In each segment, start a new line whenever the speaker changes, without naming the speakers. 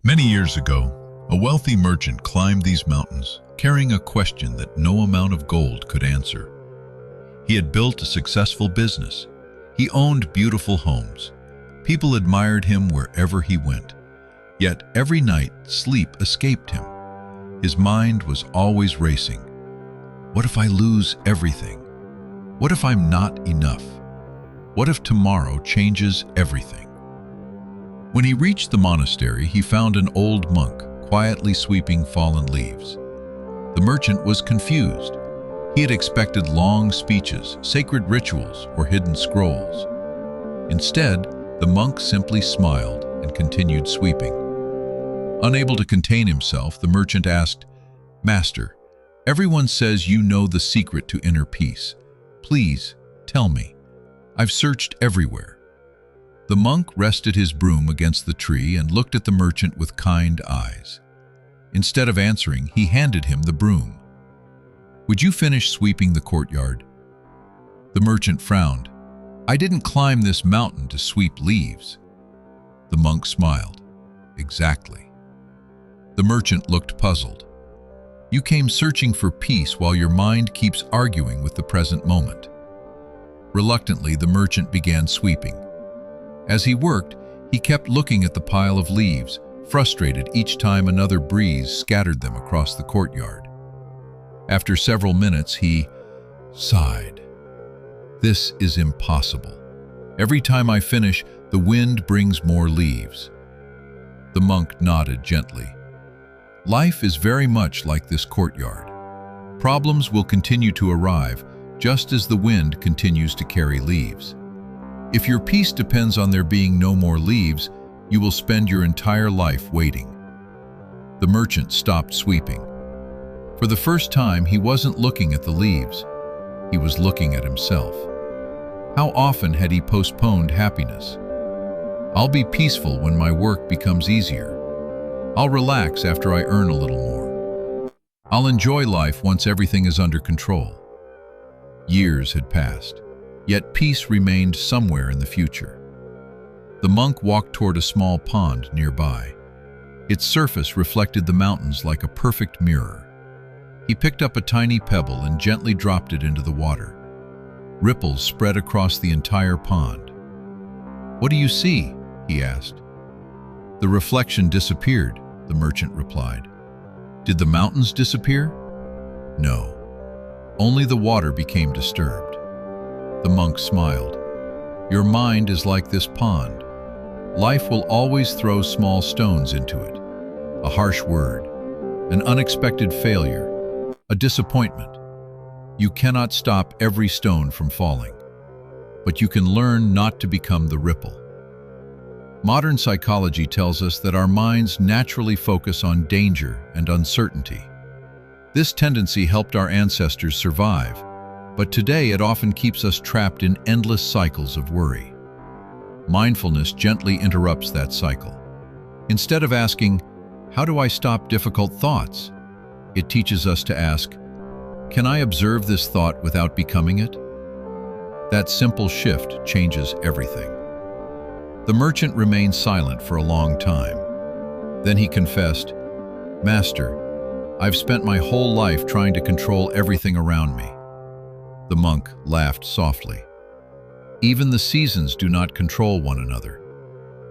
Many years ago, a wealthy merchant climbed these mountains, carrying a question that no amount of gold could answer. He had built a successful business. He owned beautiful homes. People admired him wherever he went. Yet every night, sleep escaped him. His mind was always racing. What if I lose everything? What if I'm not enough? What if tomorrow changes everything? When he reached the monastery, he found an old monk quietly sweeping fallen leaves. The merchant was confused. He had expected long speeches, sacred rituals, or hidden scrolls. Instead, the monk simply smiled and continued sweeping. Unable to contain himself, the merchant asked, "Master, everyone says you know the secret to inner peace. Please, tell me. I've searched everywhere." The monk rested his broom against the tree and looked at the merchant with kind eyes. Instead of answering, he handed him the broom. "Would you finish sweeping the courtyard?" The merchant frowned. "I didn't climb this mountain to sweep leaves." The monk smiled. "Exactly." The merchant looked puzzled. "You came searching for peace while your mind keeps arguing with the present moment." Reluctantly, the merchant began sweeping. As he worked, he kept looking at the pile of leaves, frustrated each time another breeze scattered them across the courtyard. After several minutes, he sighed. "This is impossible. Every time I finish, the wind brings more leaves." The monk nodded gently. Life is very much like this courtyard. Problems will continue to arrive, just as the wind continues to carry leaves. If your peace depends on there being no more leaves, you will spend your entire life waiting. The merchant stopped sweeping. For the first time, he wasn't looking at the leaves. He was looking at himself. How often had he postponed happiness? "I'll be peaceful when my work becomes easier. I'll relax after I earn a little more. I'll enjoy life once everything is under control." Years had passed, yet peace remained somewhere in the future. The monk walked toward a small pond nearby. Its surface reflected the mountains like a perfect mirror. He picked up a tiny pebble and gently dropped it into the water. Ripples spread across the entire pond. "What do you see?" he asked. "The reflection disappeared," the merchant replied. "Did the mountains disappear?" "No. Only the water became disturbed." The monk smiled. "Your mind is like this pond. Life will always throw small stones into it. A harsh word, an unexpected failure, a disappointment. You cannot stop every stone from falling, but you can learn not to become the ripple." Modern psychology tells us that our minds naturally focus on danger and uncertainty. This tendency helped our ancestors survive, but today it often keeps us trapped in endless cycles of worry. Mindfulness gently interrupts that cycle. Instead of asking, "How do I stop difficult thoughts?" it teaches us to ask, "Can I observe this thought without becoming it?" That simple shift changes everything. The merchant remained silent for a long time. Then he confessed, "Master, I've spent my whole life trying to control everything around me." The monk laughed softly. "Even the seasons do not control one another.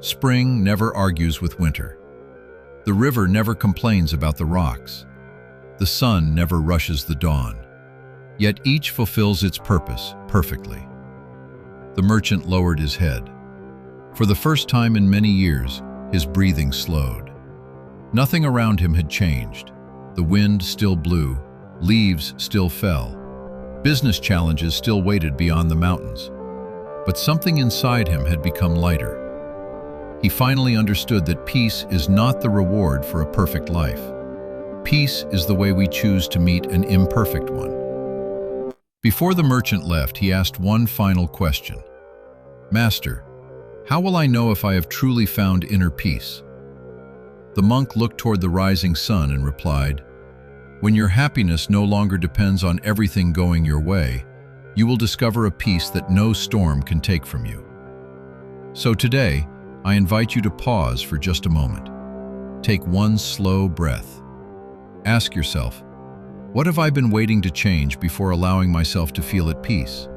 Spring never argues with winter. The river never complains about the rocks. The sun never rushes the dawn. Yet each fulfills its purpose perfectly." The merchant lowered his head. For the first time in many years, his breathing slowed. Nothing around him had changed. The wind still blew, leaves still fell. Business challenges still waited beyond the mountains. But something inside him had become lighter. He finally understood that peace is not the reward for a perfect life. Peace is the way we choose to meet an imperfect one. Before the merchant left, he asked one final question. "Master, how will I know if I have truly found inner peace?" The monk looked toward the rising sun and replied, "When your happiness no longer depends on everything going your way, you will discover a peace that no storm can take from you." So today, I invite you to pause for just a moment.
Take one slow breath. Ask yourself, what have I been waiting to change before allowing myself to feel at peace?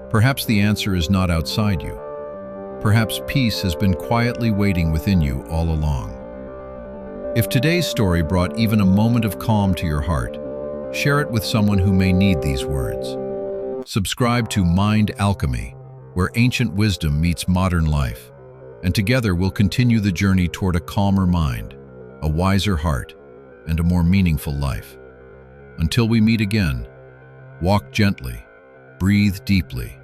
Perhaps the answer is not outside you. Perhaps peace has been quietly waiting within you all along. If today's story brought even a moment of calm to your heart, share it with someone who may need these words. Subscribe to Mind Alchemy, where ancient wisdom meets modern life, and together we'll continue the journey toward a calmer mind, a wiser heart, and a more meaningful life. Until we meet again, walk gently, breathe deeply,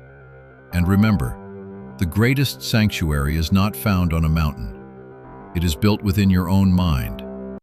and remember, the greatest sanctuary is not found on a mountain. It is built within your own mind,